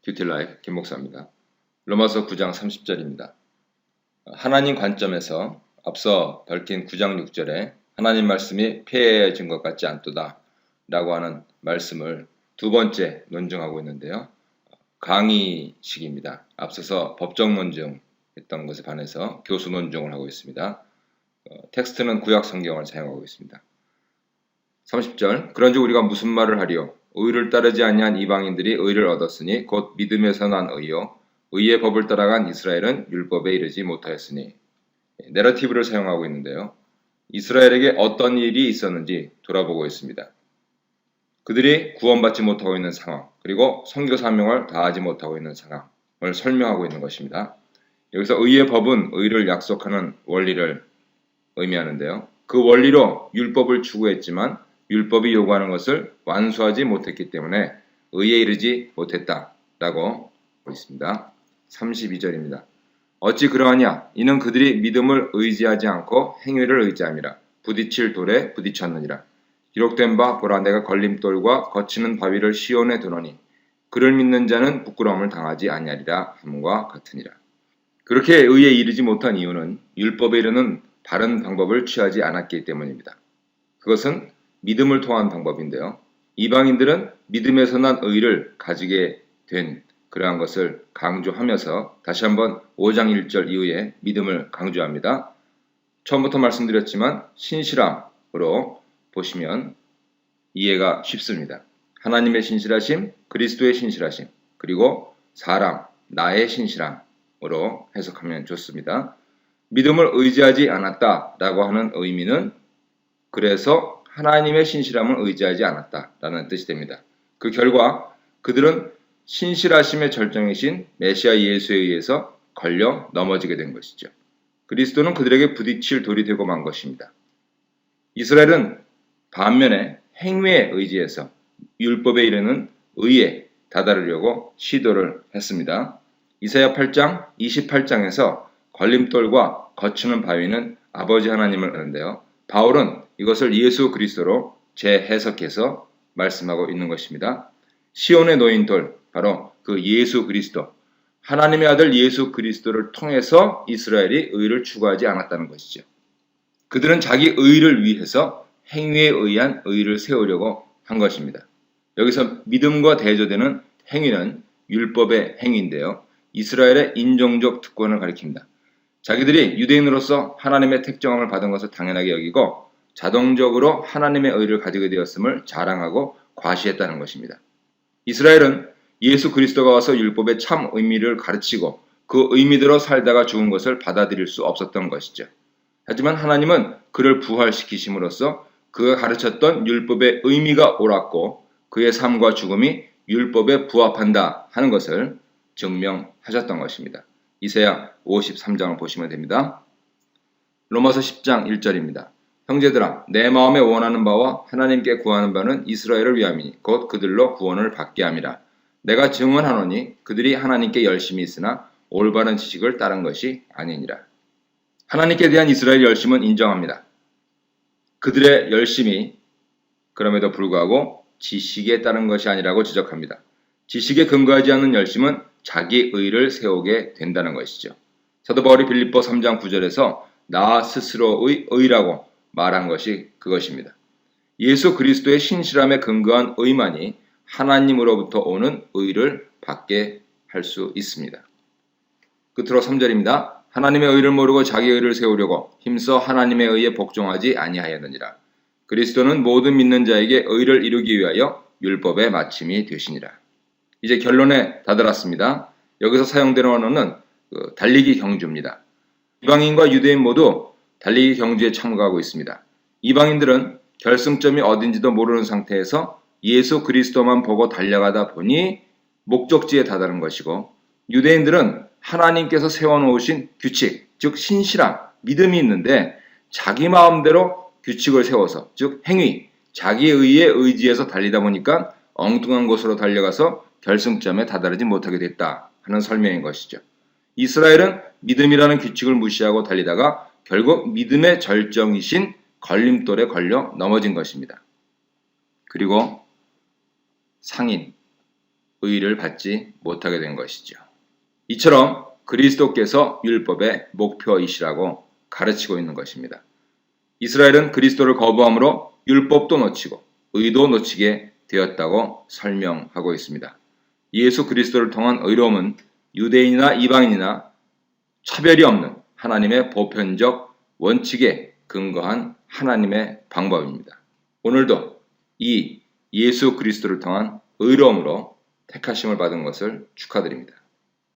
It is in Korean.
큐티라이프 김 목사입니다. 로마서 9장 30절입니다. 하나님 관점에서 앞서 밝힌 9장 6절에 하나님 말씀이 폐해진 것 같지 않도다 라고 하는 말씀을 두 번째 논증하고 있는데요. 강의식입니다. 앞서서 법적 논증했던 것에 반해서 교수 논증을 하고 있습니다. 텍스트는 구약 성경을 사용하고 있습니다. 30절 그런즉 우리가 무슨 말을 하리요? 의를 따르지 아니한 이방인들이 의를 얻었으니 곧 믿음에서 난 의요 의의 법을 따라간 이스라엘은 율법에 이르지 못하였으니. 내러티브를 사용하고 있는데요. 이스라엘에게 어떤 일이 있었는지 돌아보고 있습니다. 그들이 구원받지 못하고 있는 상황, 그리고 선교 사명을 다하지 못하고 있는 상황을 설명하고 있는 것입니다. 여기서 의의 법은 의를 약속하는 원리를 의미하는데요. 그 원리로 율법을 추구했지만 율법이 요구하는 것을 완수하지 못했기 때문에 의에 이르지 못했다라고 있습니다. 32절입니다. 어찌 그러하냐? 이는 그들이 믿음을 의지하지 않고 행위를 의지함이라. 부딪힐 돌에 부딪혔느니라. 기록된 바 보라 내가 걸림돌과 거치는 바위를 시온에 두노니 그를 믿는 자는 부끄러움을 당하지 아니하리라 함과 같으니라. 그렇게 의에 이르지 못한 이유는 율법에 이르는 바른 방법을 취하지 않았기 때문입니다. 그것은 믿음을 통한 방법인데요. 이방인들은 믿음에서 난 의를 가지게 된 그러한 것을 강조하면서 다시 한번 5장 1절 이후에 믿음을 강조합니다. 처음부터 말씀드렸지만 신실함으로 보시면 이해가 쉽습니다. 하나님의 신실하심, 그리스도의 신실하심, 그리고 사람, 나의 신실함으로 해석하면 좋습니다. 믿음을 의지하지 않았다라고 하는 의미는 그래서 하나님의 신실함을 의지하지 않았다라는 뜻이 됩니다. 그 결과 그들은 신실하심의 절정이신 메시아 예수에 의해서 걸려 넘어지게 된 것이죠. 그리스도는 그들에게 부딪힐 돌이 되고 만 것입니다. 이스라엘은 반면에 행위에 의지해서 율법에 이르는 의에 다다르려고 시도를 했습니다. 이사야 8장 28장에서 걸림돌과 거치는 바위는 아버지 하나님을 하는데요. 바울은 이것을 예수 그리스도로 재해석해서 말씀하고 있는 것입니다. 시온에 놓인 돌, 바로 그 예수 그리스도, 하나님의 아들 예수 그리스도를 통해서 이스라엘이 의를 추구하지 않았다는 것이죠. 그들은 자기 의를 위해서 행위에 의한 의를 세우려고 한 것입니다. 여기서 믿음과 대조되는 행위는 율법의 행위인데요. 이스라엘의 인종적 특권을 가리킵니다. 자기들이 유대인으로서 하나님의 택정함을 받은 것을 당연하게 여기고 자동적으로 하나님의 의를 가지게 되었음을 자랑하고 과시했다는 것입니다. 이스라엘은 예수 그리스도가 와서 율법의 참 의미를 가르치고 그 의미대로 살다가 죽은 것을 받아들일 수 없었던 것이죠. 하지만 하나님은 그를 부활시키심으로써 그가 가르쳤던 율법의 의미가 옳았고 그의 삶과 죽음이 율법에 부합한다 하는 것을 증명하셨던 것입니다. 이사야 53장을 보시면 됩니다. 로마서 10장 1절입니다. 형제들아 내 마음에 원하는 바와 하나님께 구하는 바는 이스라엘을 위함이니 곧 그들로 구원을 받게 함이라. 내가 증언하노니 그들이 하나님께 열심히 있으나 올바른 지식을 따른 것이 아니니라. 하나님께 대한 이스라엘 열심은 인정합니다. 그들의 열심이 그럼에도 불구하고 지식에 따른 것이 아니라고 지적합니다. 지식에 근거하지 않는 열심은 자기 의를 세우게 된다는 것이죠. 사도 바울이 빌립보 3장 9절에서 나 스스로의 의라고 말한 것이 그것입니다. 예수 그리스도의 신실함에 근거한 의만이 하나님으로부터 오는 의를 받게 할 수 있습니다. 끝으로 3절입니다. 하나님의 의를 모르고 자기 의를 세우려고 힘써 하나님의 의에 복종하지 아니하였느니라. 그리스도는 모든 믿는 자에게 의를 이루기 위하여 율법의 마침이 되시니라. 이제 결론에 다다랐습니다. 여기서 사용되는 언어는 달리기 경주입니다. 이방인과 유대인 모두 달리기 경주에 참가하고 있습니다. 이방인들은 결승점이 어딘지도 모르는 상태에서 예수 그리스도만 보고 달려가다 보니 목적지에 다다른 것이고 유대인들은 하나님께서 세워놓으신 규칙, 즉 신실함, 믿음이 있는데 자기 마음대로 규칙을 세워서, 즉 행위, 자기 의에 의지해서 달리다 보니까 엉뚱한 곳으로 달려가서 결승점에 다다르지 못하게 됐다 하는 설명인 것이죠. 이스라엘은 믿음이라는 규칙을 무시하고 달리다가 결국 믿음의 절정이신 걸림돌에 걸려 넘어진 것입니다. 그리고 상인, 의의를 받지 못하게 된 것이죠. 이처럼 그리스도께서 율법의 목표이시라고 가르치고 있는 것입니다. 이스라엘은 그리스도를 거부함으로 율법도 놓치고 의도 놓치게 되었다고 설명하고 있습니다. 예수 그리스도를 통한 의로움은 유대인이나 이방인이나 차별이 없는 하나님의 보편적 원칙에 근거한 하나님의 방법입니다. 오늘도 이 예수 그리스도를 통한 의로움으로 택하심을 받은 것을 축하드립니다.